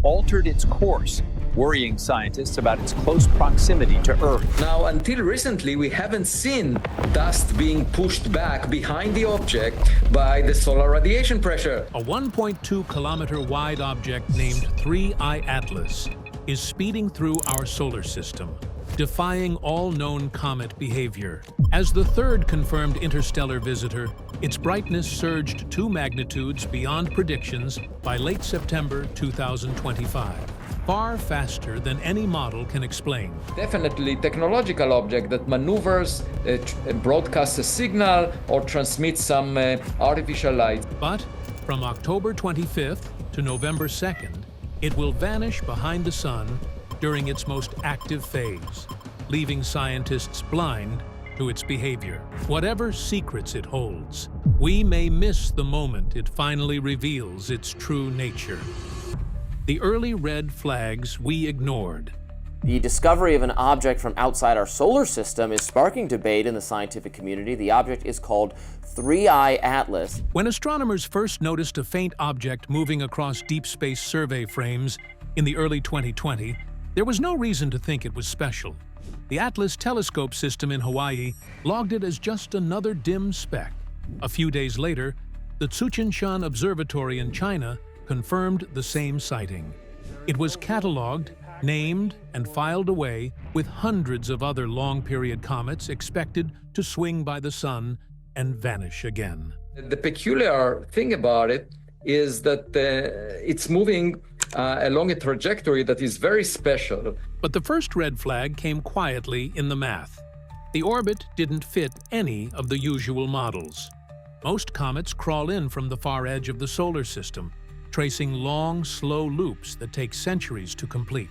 altered its course, worrying scientists about its close proximity to Earth. Now, until recently, we haven't seen dust being pushed back behind the object by the solar radiation pressure. A 1.2-kilometer wide object named 3I Atlas is speeding through our solar system, defying all known comet behavior. As the third confirmed interstellar visitor, its brightness surged 2 magnitudes beyond predictions by late September 2025, far faster than any model can explain. Definitely technological object that maneuvers, broadcasts a signal, or transmits some artificial light. But from October 25th to November 2nd, it will vanish behind the sun during its most active phase, leaving scientists blind to its behavior. Whatever secrets it holds, we may miss the moment it finally reveals its true nature. The early red flags we ignored. The discovery of an object from outside our solar system is sparking debate in the scientific community. The object is called 3I Atlas. When astronomers first noticed a faint object moving across deep space survey frames in the early 2020, there was no reason to think it was special. The Atlas telescope system in Hawaii logged it as just another dim speck. A few days later, the Tsuchinshan Observatory in China confirmed the same sighting. It was catalogued, named, and filed away with hundreds of other long-period comets expected to swing by the sun and vanish again. The peculiar thing about it is that it's moving along a trajectory that is very special. But the first red flag came quietly in the math. The orbit didn't fit any of the usual models. Most comets crawl in from the far edge of the solar system, tracing long, slow loops that take centuries to complete.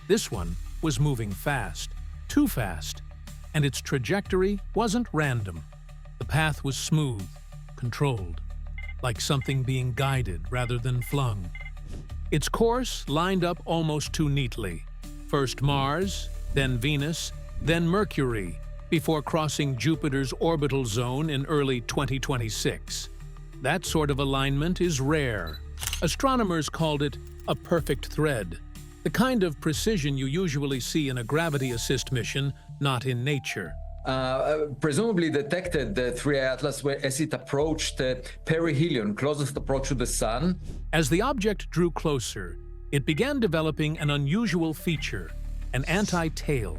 This one was moving fast, too fast, and its trajectory wasn't random. The path was smooth, controlled, like something being guided rather than flung. Its course lined up almost too neatly. First Mars, then Venus, then Mercury, before crossing Jupiter's orbital zone in early 2026. That sort of alignment is rare. Astronomers called it a perfect thread, the kind of precision you usually see in a gravity assist mission, not in nature. Presumably detected the 3I Atlas as it approached perihelion, closest approach to the sun. As the object drew closer, it began developing an unusual feature, an anti-tail.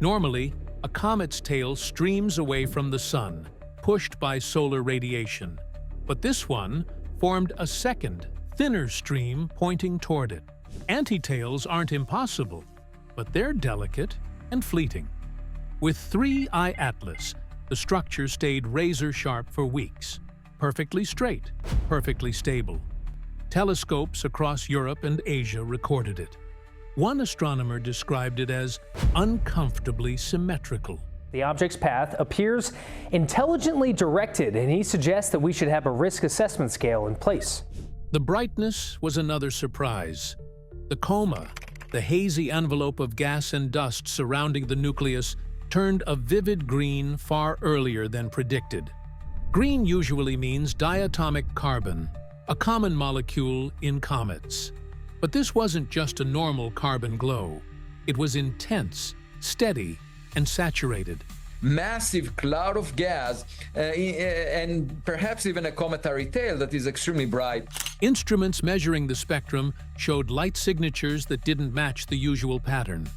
Normally, a comet's tail streams away from the sun, pushed by solar radiation. But this one formed a second, thinner stream pointing toward it. Anti-tails aren't impossible, but they're delicate and fleeting. With 3I Atlas, the structure stayed razor-sharp for weeks, perfectly straight, perfectly stable. Telescopes across Europe and Asia recorded it. One astronomer described it as uncomfortably symmetrical. The object's path appears intelligently directed, and he suggests that we should have a risk assessment scale in place. The brightness was another surprise. The coma, the hazy envelope of gas and dust surrounding the nucleus, turned a vivid green far earlier than predicted. Green usually means diatomic carbon, a common molecule in comets. But this wasn't just a normal carbon glow. It was intense, steady, and saturated. Massive cloud of gas and perhaps even a cometary tail that is extremely bright. Instruments measuring the spectrum showed light signatures that didn't match the usual pattern.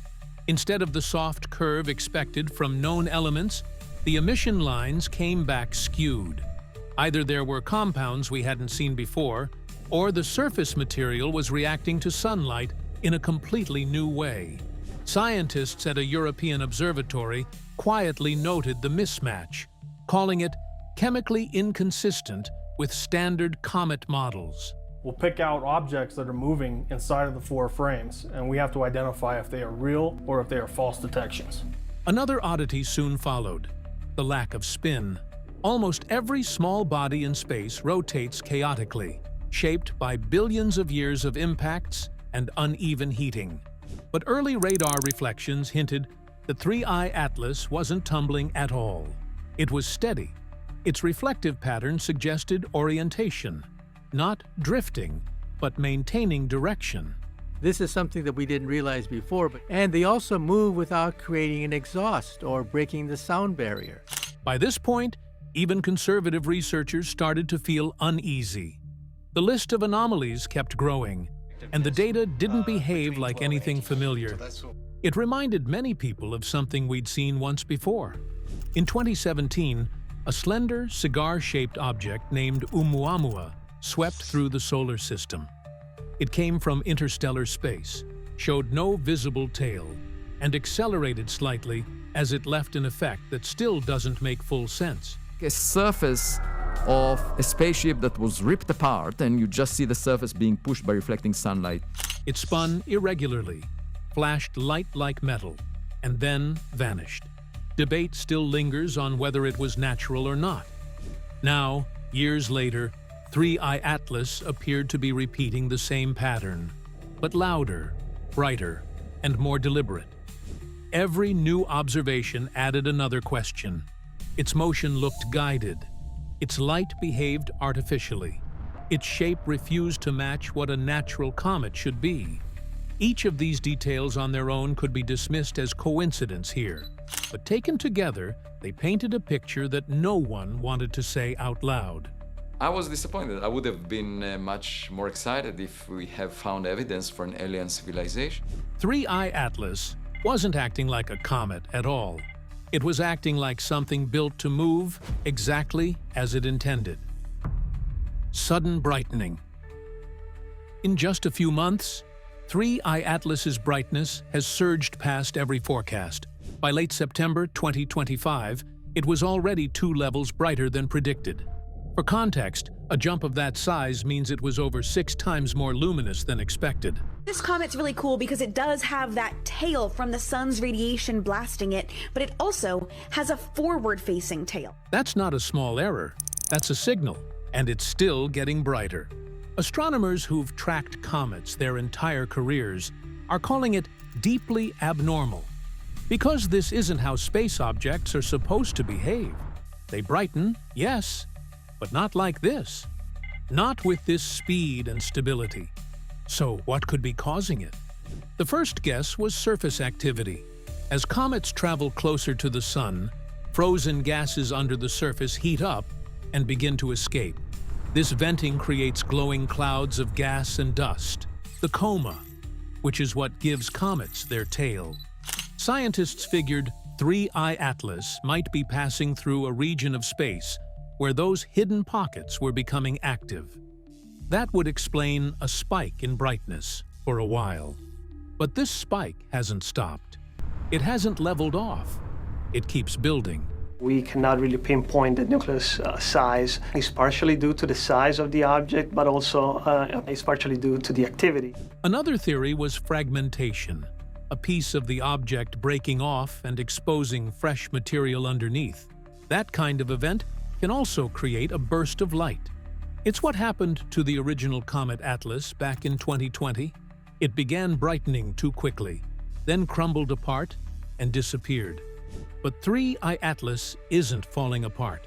Instead of the soft curve expected from known elements, the emission lines came back skewed. Either there were compounds we hadn't seen before, or the surface material was reacting to sunlight in a completely new way. Scientists at a European observatory quietly noted the mismatch, calling it chemically inconsistent with standard comet models. We'll pick out objects that are moving inside of the 4 frames, and we have to identify if they are real or if they are false detections. Another oddity soon followed: the lack of spin. Almost every small body in space rotates chaotically, shaped by billions of years of impacts and uneven heating. But early radar reflections hinted that 3I Atlas wasn't tumbling at all. It was steady. Its reflective pattern suggested orientation, not drifting, but maintaining direction. This is something that we didn't realize before, and they also move without creating an exhaust or breaking the sound barrier. By this point, even conservative researchers started to feel uneasy. The list of anomalies kept growing, and the data didn't behave like anything familiar. It reminded many people of something we'd seen once before. In 2017, a slender, cigar-shaped object named Oumuamua swept through the solar system. It came from interstellar space, showed no visible tail, and accelerated slightly as it left an effect that still doesn't make full sense. A surface of a spaceship that was ripped apart, and you just see the surface being pushed by reflecting sunlight. It spun irregularly, flashed light like metal, and then vanished. Debate still lingers on whether it was natural or not. Now, years later, 3I Atlas appeared to be repeating the same pattern, but louder, brighter, and more deliberate. Every new observation added another question. Its motion looked guided. Its light behaved artificially. Its shape refused to match what a natural comet should be. Each of these details on their own could be dismissed as coincidence here, but taken together, they painted a picture that no one wanted to say out loud. I was disappointed. I would have been much more excited if we have found evidence for an alien civilization. 3I Atlas wasn't acting like a comet at all. It was acting like something built to move exactly as it intended. Sudden brightening. In just a few months, 3I Atlas's brightness has surged past every forecast. By late September 2025, it was already 2 levels brighter than predicted. For context, a jump of that size means it was over 6 times more luminous than expected. This comet's really cool because it does have that tail from the sun's radiation blasting it, but it also has a forward-facing tail. That's not a small error. That's a signal, and it's still getting brighter. Astronomers who've tracked comets their entire careers are calling it deeply abnormal. Because this isn't how space objects are supposed to behave. They brighten, yes, but not like this. Not with this speed and stability. So what could be causing it? The first guess was surface activity. As comets travel closer to the sun, frozen gases under the surface heat up and begin to escape. This venting creates glowing clouds of gas and dust, the coma, which is what gives comets their tail. Scientists figured 3I Atlas might be passing through a region of space where those hidden pockets were becoming active. That would explain a spike in brightness for a while. But this spike hasn't stopped. It hasn't leveled off. It keeps building. We cannot really pinpoint the nucleus size. It's partially due to the size of the object, but also it's partially due to the activity. Another theory was fragmentation, a piece of the object breaking off and exposing fresh material underneath. That kind of event can also create a burst of light. It's what happened to the original comet Atlas back in 2020. It began brightening too quickly, then crumbled apart and disappeared. But 3I Atlas isn't falling apart.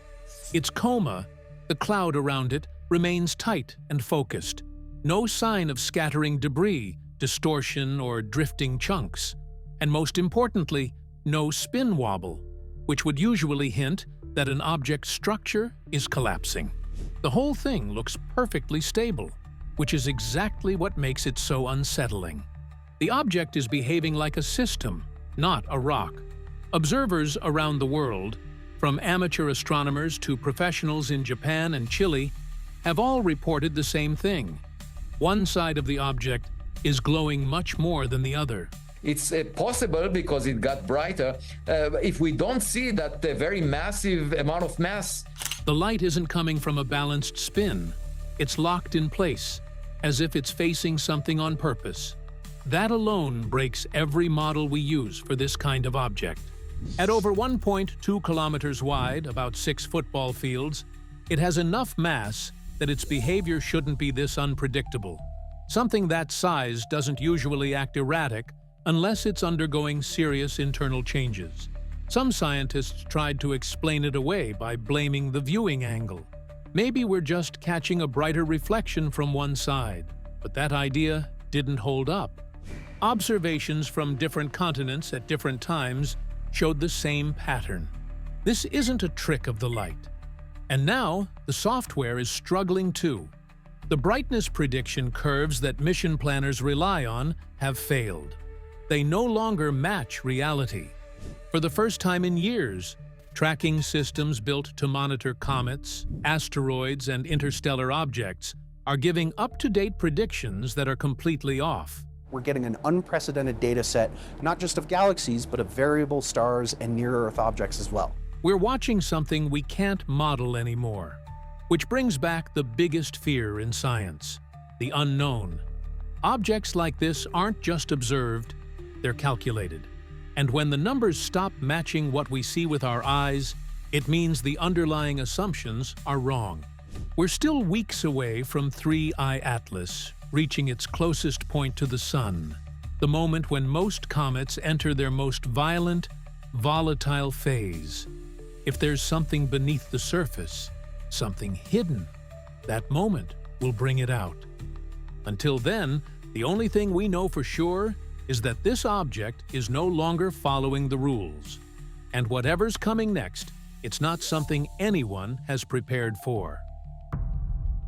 Its coma, the cloud around it, remains tight and focused. No sign of scattering debris, distortion, or drifting chunks. And most importantly, no spin wobble, which would usually hint that an object's structure is collapsing. The whole thing looks perfectly stable, which is exactly what makes it so unsettling. The object is behaving like a system, not a rock. Observers around the world, from amateur astronomers to professionals in Japan and Chile, have all reported the same thing. One side of the object is glowing much more than the other. It's possible because it got brighter if we don't see that very massive amount of mass. The light isn't coming from a balanced spin. It's locked in place, as if it's facing something on purpose. That alone breaks every model we use for this kind of object. At over 1.2 kilometers wide, about 6 football fields, it has enough mass that its behavior shouldn't be this unpredictable. Something that size doesn't usually act erratic unless it's undergoing serious internal changes. Some scientists tried to explain it away by blaming the viewing angle. Maybe we're just catching a brighter reflection from one side, but that idea didn't hold up. Observations from different continents at different times showed the same pattern. This isn't a trick of the light. And now, the software is struggling too. The brightness prediction curves that mission planners rely on have failed. They no longer match reality. For the first time in years, tracking systems built to monitor comets, asteroids, and interstellar objects are giving up-to-date predictions that are completely off. We're getting an unprecedented data set, not just of galaxies, but of variable stars and near-Earth objects as well. We're watching something we can't model anymore, which brings back the biggest fear in science, the unknown. Objects like this aren't just observed, they're calculated. And when the numbers stop matching what we see with our eyes, it means the underlying assumptions are wrong. We're still weeks away from 3I Atlas reaching its closest point to the Sun, the moment when most comets enter their most violent, volatile phase. If there's something beneath the surface, something hidden, that moment will bring it out. Until then, the only thing we know for sure is that this object is no longer following the rules. And whatever's coming next, it's not something anyone has prepared for.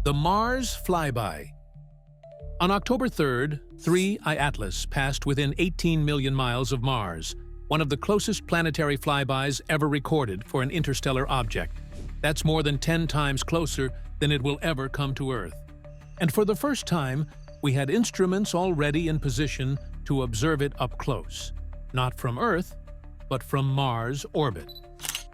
The Mars Flyby. On October 3rd, 3I Atlas passed within 18 million miles of Mars, one of the closest planetary flybys ever recorded for an interstellar object. That's more than 10 times closer than it will ever come to Earth. And for the first time, we had instruments already in position to observe it up close, not from Earth, but from Mars' orbit.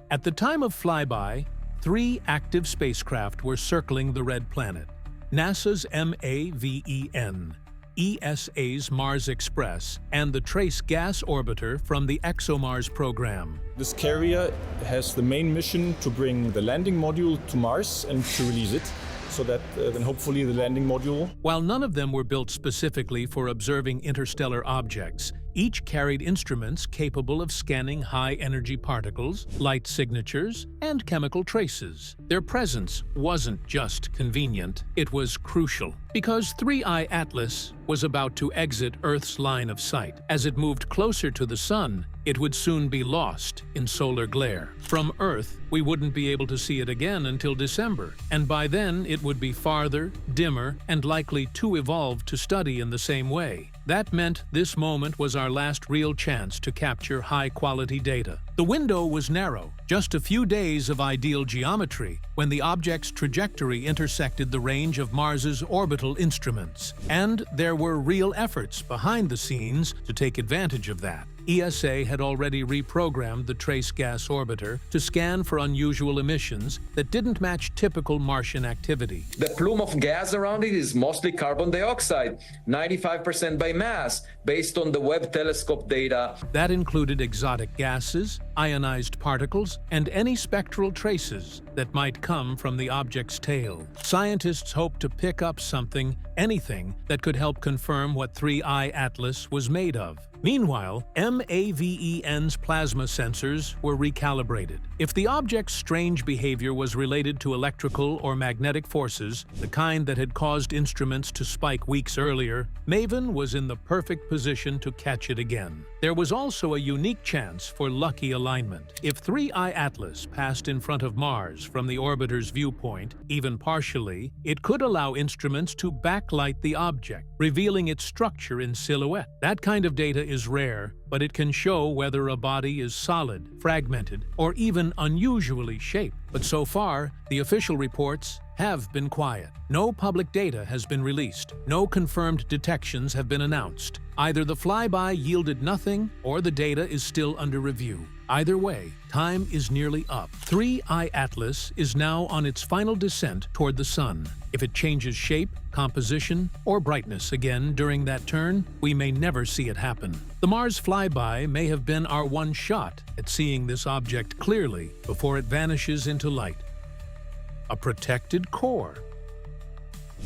At the time of flyby, 3 active spacecraft were circling the red planet: NASA's MAVEN, ESA's Mars Express, and the Trace gas orbiter from the ExoMars program. This carrier has the main mission to bring the landing module to Mars and to release it, so that then hopefully the landing module... While none of them were built specifically for observing interstellar objects, each carried instruments capable of scanning high-energy particles, light signatures, and chemical traces. Their presence wasn't just convenient, it was crucial. Because 3I Atlas was about to exit Earth's line of sight. As it moved closer to the Sun, it would soon be lost in solar glare. From Earth, we wouldn't be able to see it again until December, and by then it would be farther, dimmer, and likely too evolved to study in the same way. That meant this moment was our last real chance to capture high-quality data. The window was narrow, just a few days of ideal geometry, when the object's trajectory intersected the range of Mars's orbital instruments. And there were real efforts behind the scenes to take advantage of that. ESA had already reprogrammed the Trace gas orbiter to scan for unusual emissions that didn't match typical Martian activity. The plume of gas around it is mostly carbon dioxide, 95% by mass, based on the Webb telescope data. That included exotic gases, ionized particles, and any spectral traces that might come from the object's tail. Scientists hoped to pick up something, anything, that could help confirm what 3I Atlas was made of. Meanwhile, MAVEN's plasma sensors were recalibrated. If the object's strange behavior was related to electrical or magnetic forces, the kind that had caused instruments to spike weeks earlier, MAVEN was in the perfect position to catch it again. There was also a unique chance for lucky alignment. If 3I Atlas passed in front of Mars from the orbiter's viewpoint, even partially, it could allow instruments to backlight the object, revealing its structure in silhouette. That kind of data is rare, but it can show whether a body is solid, fragmented, or even unusually shaped. But so far, the official reports have been quiet. No public data has been released. No confirmed detections have been announced. Either the flyby yielded nothing, or the data is still under review. Either way, time is nearly up. 3I Atlas is now on its final descent toward the Sun. If it changes shape, composition, or brightness again during that turn, we may never see it happen. The Mars flyby may have been our one shot at seeing this object clearly before it vanishes into light. A protected core.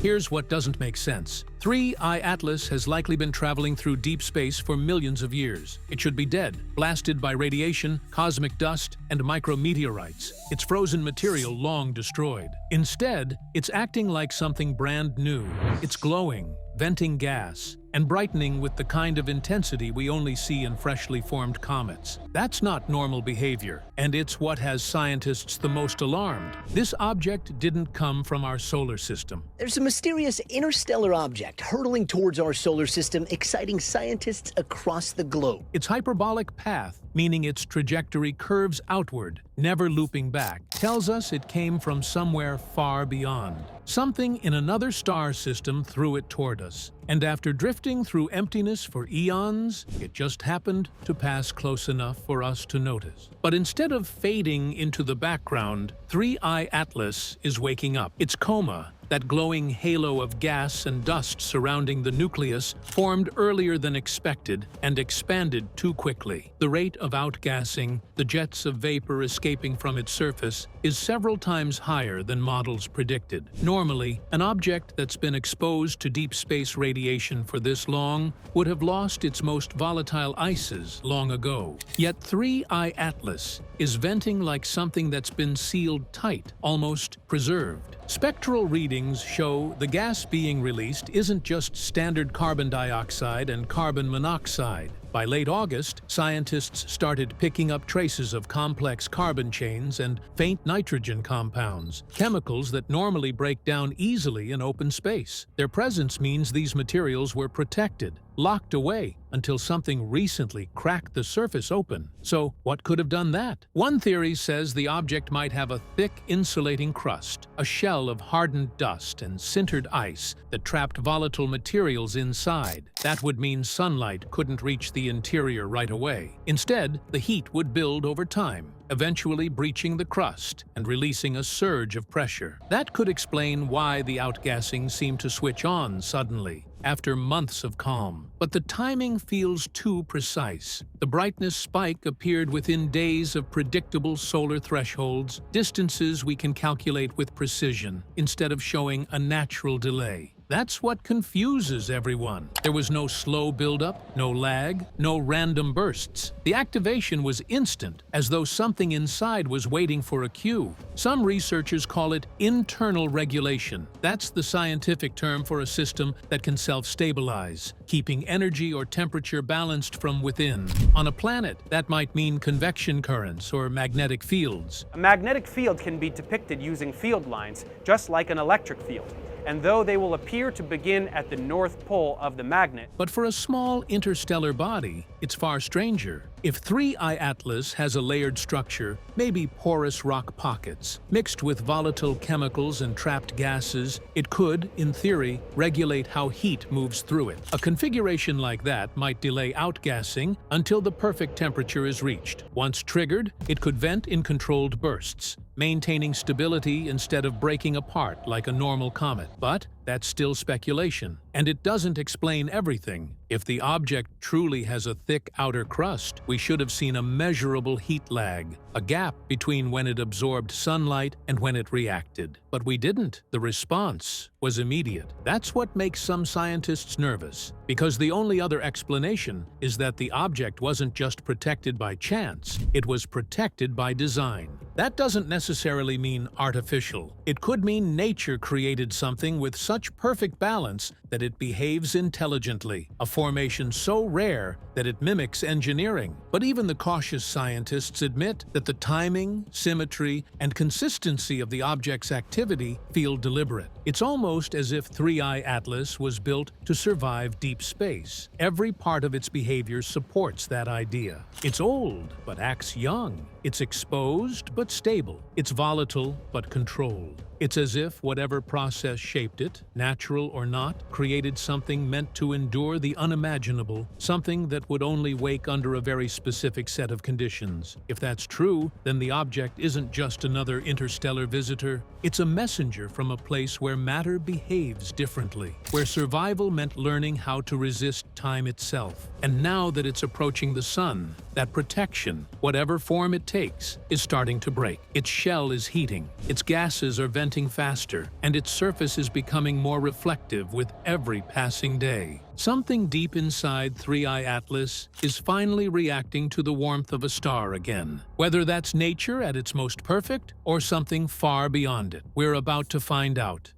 Here's what doesn't make sense. 3I Atlas has likely been traveling through deep space for millions of years. It should be dead, blasted by radiation, cosmic dust, and micrometeorites, its frozen material long destroyed. Instead, it's acting like something brand new. It's glowing, venting gas, and brightening with the kind of intensity we only see in freshly formed comets. That's not normal behavior, and it's what has scientists the most alarmed. This object didn't come from our solar system. There's a mysterious interstellar object hurtling towards our solar system, exciting scientists across the globe. Its hyperbolic path, meaning its trajectory curves outward, never looping back, tells us it came from somewhere far beyond. Something in another star system threw it toward us, and after drifting through emptiness for eons, it just happened to pass close enough for us to notice. But instead of fading into the background, 3I Atlas is waking up. Its coma, that glowing halo of gas and dust surrounding the nucleus, formed earlier than expected and expanded too quickly. The rate of outgassing, the jets of vapor escaping from its surface, is several times higher than models predicted. Normally, an object that's been exposed to deep space radiation for this long would have lost its most volatile ices long ago. Yet 3I Atlas is venting like something that's been sealed tight, almost preserved. Spectral readings show the gas being released isn't just standard carbon dioxide and carbon monoxide. By late August, scientists started picking up traces of complex carbon chains and faint nitrogen compounds, chemicals that normally break down easily in open space. Their presence means these materials were protected, locked away, until something recently cracked the surface open. So, what could have done that? One theory says the object might have a thick, insulating crust, a shell of hardened dust and sintered ice that trapped volatile materials inside. That would mean sunlight couldn't reach the interior right away. Instead, the heat would build over time, eventually breaching the crust and releasing a surge of pressure. That could explain why the outgassing seemed to switch on suddenly, after months of calm. But the timing feels too precise. The brightness spike appeared within days of predictable solar thresholds, distances we can calculate with precision, instead of showing a natural delay. That's what confuses everyone. There was no slow buildup, no lag, no random bursts. The activation was instant, as though something inside was waiting for a cue. Some researchers call it internal regulation. That's the scientific term for a system that can self-stabilize, keeping energy or temperature balanced from within. On a planet, that might mean convection currents or magnetic fields. A magnetic field can be depicted using field lines, just like an electric field. And though they will appear to begin at the north pole of the magnet. But for a small interstellar body, it's far stranger. If 3I Atlas has a layered structure, maybe porous rock pockets, mixed with volatile chemicals and trapped gases, it could, in theory, regulate how heat moves through it. A configuration like that might delay outgassing until the perfect temperature is reached. Once triggered, it could vent in controlled bursts, maintaining stability instead of breaking apart like a normal comet. But that's still speculation, and it doesn't explain everything. If the object truly has a thick outer crust, we should have seen a measurable heat lag, a gap between when it absorbed sunlight and when it reacted. But we didn't. The response was immediate. That's what makes some scientists nervous, because the only other explanation is that the object wasn't just protected by chance, it was protected by design. That doesn't necessarily mean artificial. It could mean nature created something with such perfect balance that it behaves intelligently, a formation so rare that it mimics engineering. But even the cautious scientists admit that the timing, symmetry, and consistency of the object's activity feel deliberate. It's almost as if 3I Atlas was built to survive deep space. Every part of its behavior supports that idea. It's old, but acts young. It's exposed, but stable. It's volatile, but controlled. It's as if whatever process shaped it, natural or not, created something meant to endure the unimaginable, something that would only wake under a very specific set of conditions. If that's true, then the object isn't just another interstellar visitor. It's a messenger from a place where matter behaves differently, where survival meant learning how to resist time itself. And now that it's approaching the sun, that protection, whatever form it takes, is starting to break. Its shell is heating, its gases are venting faster, and its surface is becoming more reflective with every passing day. Something deep inside 3I Atlas is finally reacting to the warmth of a star again. Whether that's nature at its most perfect or something far beyond it, we're about to find out.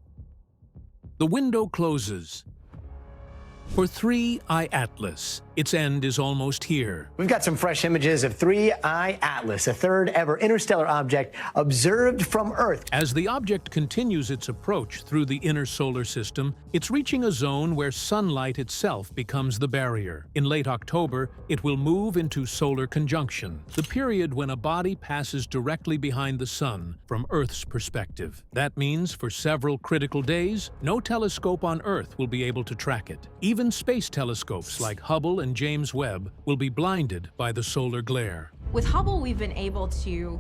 The window closes. For 3I Atlas, its end is almost here. We've got some fresh images of 3I Atlas, a third ever interstellar object observed from Earth. As the object continues its approach through the inner solar system, it's reaching a zone where sunlight itself becomes the barrier. In late October, it will move into solar conjunction, the period when a body passes directly behind the sun from Earth's perspective. That means for several critical days, no telescope on Earth will be able to track it. Even space telescopes like Hubble and James Webb will be blinded by the solar glare. With Hubble, we've been able to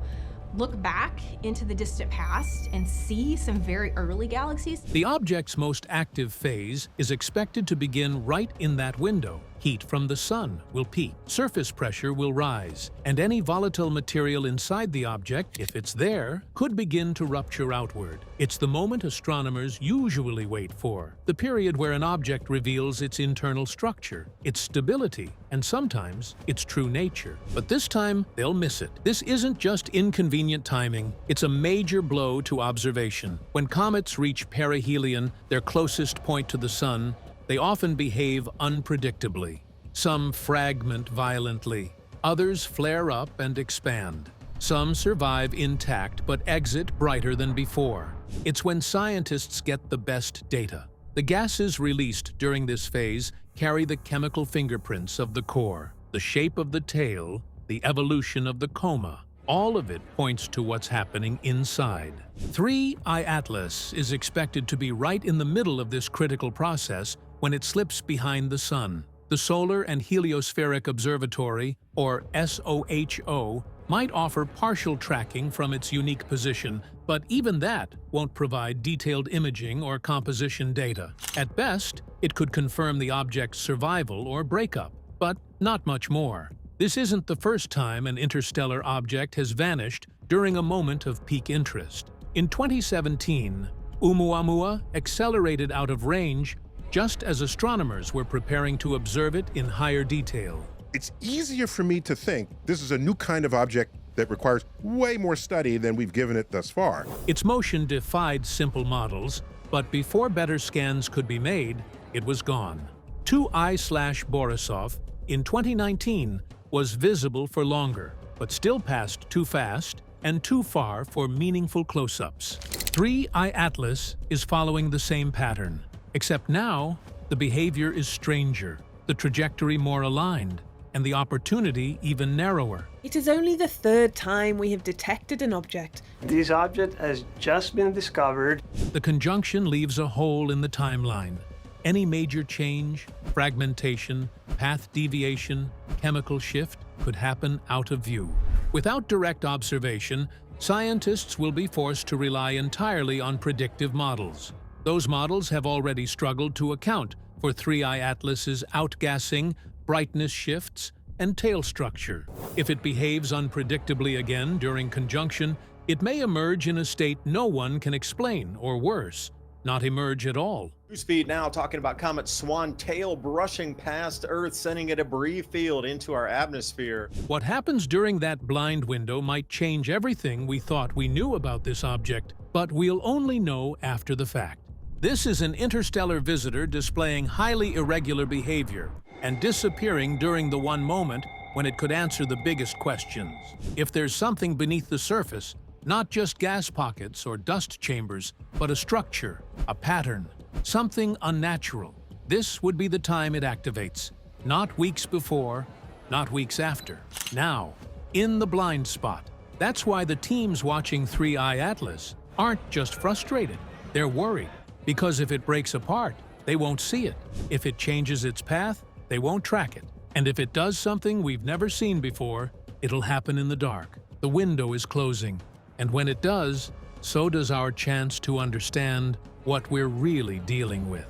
look back into the distant past and see some very early galaxies. The object's most active phase is expected to begin right in that window. Heat from the sun will peak, surface pressure will rise, and any volatile material inside the object, if it's there, could begin to rupture outward. It's the moment astronomers usually wait for, the period where an object reveals its internal structure, its stability, and sometimes its true nature. But this time, they'll miss it. This isn't just inconvenient timing, it's a major blow to observation. When comets reach perihelion, their closest point to the sun, they often behave unpredictably. Some fragment violently, others flare up and expand. Some survive intact but exit brighter than before. It's when scientists get the best data. The gases released during this phase carry the chemical fingerprints of the core, the shape of the tail, the evolution of the coma. All of it points to what's happening inside. 3I Atlas is expected to be right in the middle of this critical process when it slips behind the sun. The Solar and Heliospheric Observatory, or SOHO, might offer partial tracking from its unique position, but even that won't provide detailed imaging or composition data. At best, it could confirm the object's survival or breakup, but not much more. This isn't the first time an interstellar object has vanished during a moment of peak interest. In 2017, Oumuamua accelerated out of range just as astronomers were preparing to observe it in higher detail. It's easier for me to think this is a new kind of object that requires way more study than we've given it thus far. Its motion defied simple models, but before better scans could be made, it was gone. 2I/Borisov in 2019 was visible for longer, but still passed too fast and too far for meaningful close-ups. 3I Atlas is following the same pattern, except now the behavior is stranger, the trajectory more aligned, and the opportunity even narrower. It is only the third time we have detected an object. This object has just been discovered. The conjunction leaves a hole in the timeline. Any major change, fragmentation, path deviation, chemical shift could happen out of view. Without direct observation, scientists will be forced to rely entirely on predictive models. Those models have already struggled to account for 3I Atlas's outgassing, brightness shifts, and tail structure. If it behaves unpredictably again during conjunction, it may emerge in a state no one can explain, or worse, not emerge at all. Newsfeed now talking about Comet Swan tail brushing past Earth, sending a debris field into our atmosphere. What happens during that blind window might change everything we thought we knew about this object, but we'll only know after the fact. This is an interstellar visitor displaying highly irregular behavior and disappearing during the one moment when it could answer the biggest questions. If there's something beneath the surface, not just gas pockets or dust chambers, but a structure, a pattern, something unnatural, this would be the time it activates. Not weeks before, not weeks after. Now, in the blind spot. That's why the teams watching 3I Atlas aren't just frustrated, they're worried. Because if it breaks apart, they won't see it. If it changes its path, they won't track it. And if it does something we've never seen before, it'll happen in the dark. The window is closing. And when it does, so does our chance to understand what we're really dealing with.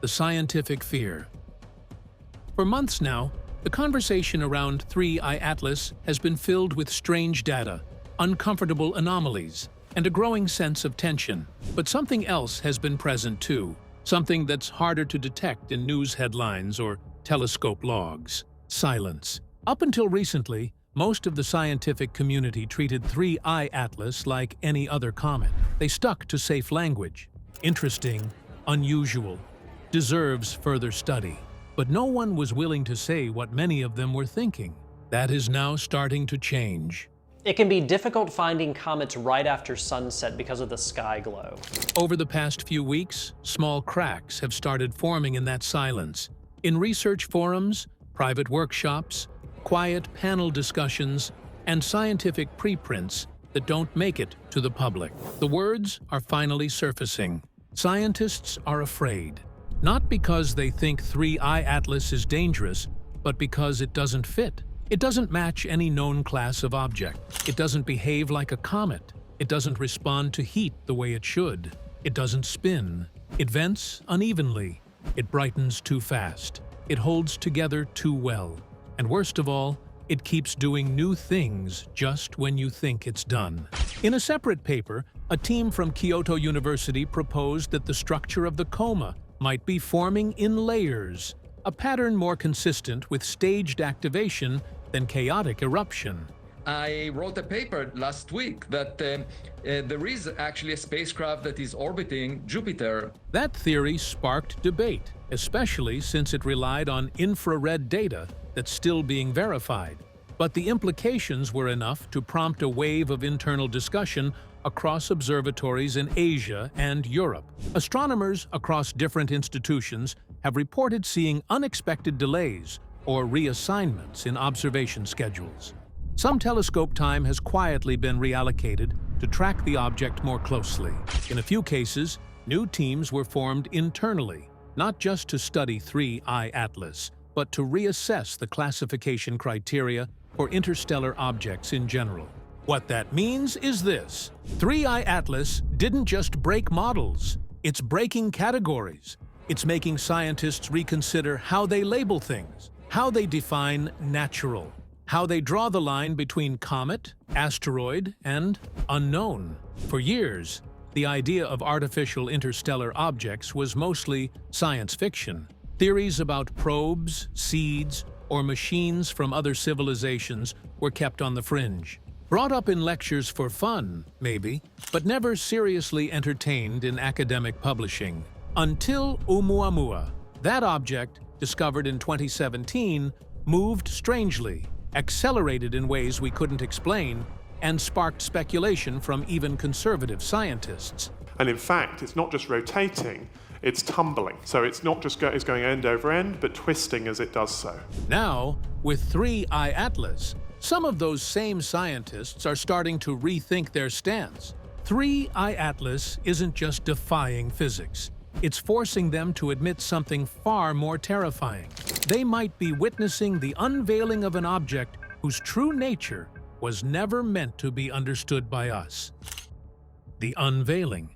The scientific fear. For months now, the conversation around 3I Atlas has been filled with strange data, uncomfortable anomalies, and a growing sense of tension. But something else has been present too, something that's harder to detect in news headlines or telescope logs: silence. Up until recently, most of the scientific community treated 3I Atlas like any other comet. They stuck to safe language: interesting, unusual. deserves further study. But no one was willing to say what many of them were thinking. That is now starting to change. It can be difficult finding comets right after sunset because of the sky glow. Over the past few weeks, small cracks have started forming in that silence. In research forums, private workshops, quiet panel discussions, and scientific preprints that don't make it to the public. The words are finally surfacing. Scientists are afraid, not because they think 3I Atlas is dangerous, but because it doesn't fit. It doesn't match any known class of object. It doesn't behave like a comet. It doesn't respond to heat the way it should. It doesn't spin. It vents unevenly. It brightens too fast. It holds together too well. And worst of all, it keeps doing new things just when you think it's done. In a separate paper, a team from Kyoto University proposed that the structure of the coma might be forming in layers, a pattern more consistent with staged activation than chaotic eruption. I wrote a paper last week that there is actually a spacecraft that is orbiting Jupiter. That theory sparked debate, especially since it relied on infrared data that's still being verified. But the implications were enough to prompt a wave of internal discussion across observatories in Asia and Europe. Astronomers across different institutions have reported seeing unexpected delays or reassignments in observation schedules. Some telescope time has quietly been reallocated to track the object more closely. In a few cases, new teams were formed internally, not just to study 3I Atlas, but to reassess the classification criteria for interstellar objects in general. What that means is this: 3I Atlas didn't just break models, it's breaking categories. It's making scientists reconsider how they label things, how they define natural, how they draw the line between comet, asteroid, and unknown. For years, the idea of artificial interstellar objects was mostly science fiction. Theories about probes, seeds, or machines from other civilizations were kept on the fringe. Brought up in lectures for fun, maybe, but never seriously entertained in academic publishing. Until Oumuamua. That object, discovered in 2017, moved strangely, accelerated in ways we couldn't explain, and sparked speculation from even conservative scientists. And in fact, it's not just rotating, it's tumbling. So it's not just it's going end over end, but twisting as it does so. Now, with 3I Atlas, some of those same scientists are starting to rethink their stance. 3I Atlas isn't just defying physics. It's forcing them to admit something far more terrifying. They might be witnessing the unveiling of an object whose true nature was never meant to be understood by us. The unveiling.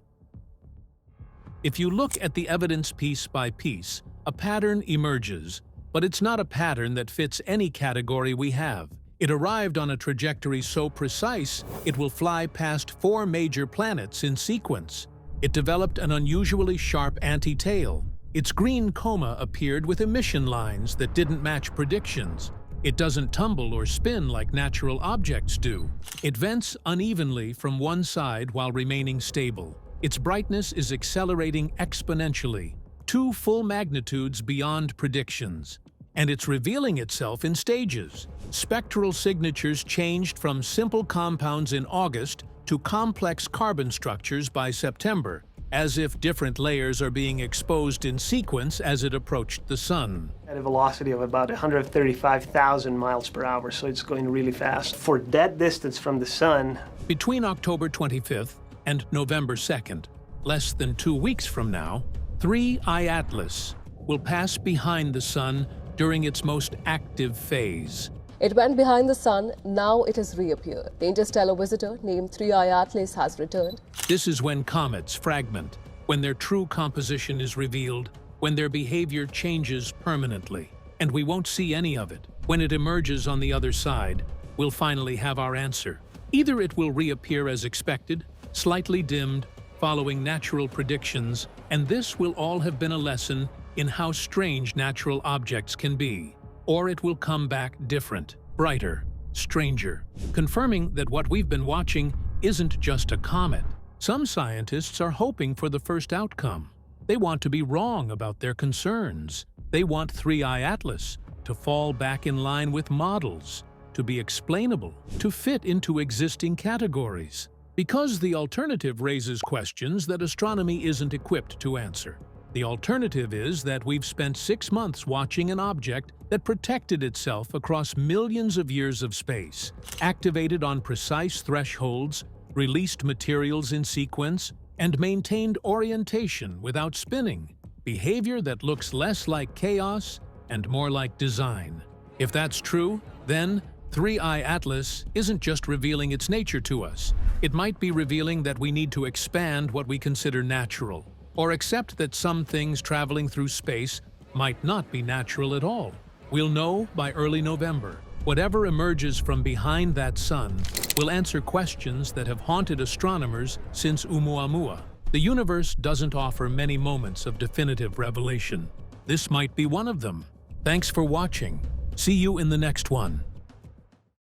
If you look at the evidence piece by piece, a pattern emerges, but it's not a pattern that fits any category we have. It arrived on a trajectory so precise, it will fly past 4 major planets in sequence. It developed an unusually sharp anti-tail. Its green coma appeared with emission lines that didn't match predictions. It doesn't tumble or spin like natural objects do. It vents unevenly from one side while remaining stable. Its brightness is accelerating exponentially, 2 full magnitudes beyond predictions. And it's revealing itself in stages. Spectral signatures changed from simple compounds in August to complex carbon structures by September, as if different layers are being exposed in sequence as it approached the sun. At a velocity of about 135,000 miles per hour, so it's going really fast. For that distance from the sun. Between October 25th and November 2nd, less than 2 weeks from now, 3I Atlas will pass behind the sun during its most active phase. It went behind the sun, now it has reappeared. The interstellar visitor named 3I Atlas has returned. This is when comets fragment, when their true composition is revealed, when their behavior changes permanently. And we won't see any of it. When it emerges on the other side, we'll finally have our answer. Either it will reappear as expected, slightly dimmed, following natural predictions, and this will all have been a lesson in how strange natural objects can be. Or it will come back different, brighter, stranger, confirming that what we've been watching isn't just a comet. Some scientists are hoping for the first outcome. They want to be wrong about their concerns. They want 3i Atlas to fall back in line with models, to be explainable, to fit into existing categories. Because the alternative raises questions that astronomy isn't equipped to answer. The alternative is that we've spent 6 months watching an object that protected itself across millions of years of space, activated on precise thresholds, released materials in sequence, and maintained orientation without spinning, behavior that looks less like chaos and more like design. If that's true, then 3i Atlas isn't just revealing its nature to us. It might be revealing that we need to expand what we consider natural, or accept that some things traveling through space might not be natural at all. We'll know by early November. Whatever emerges from behind that sun will answer questions that have haunted astronomers since Oumuamua. The universe doesn't offer many moments of definitive revelation. This might be one of them. Thanks for watching. See you in the next one.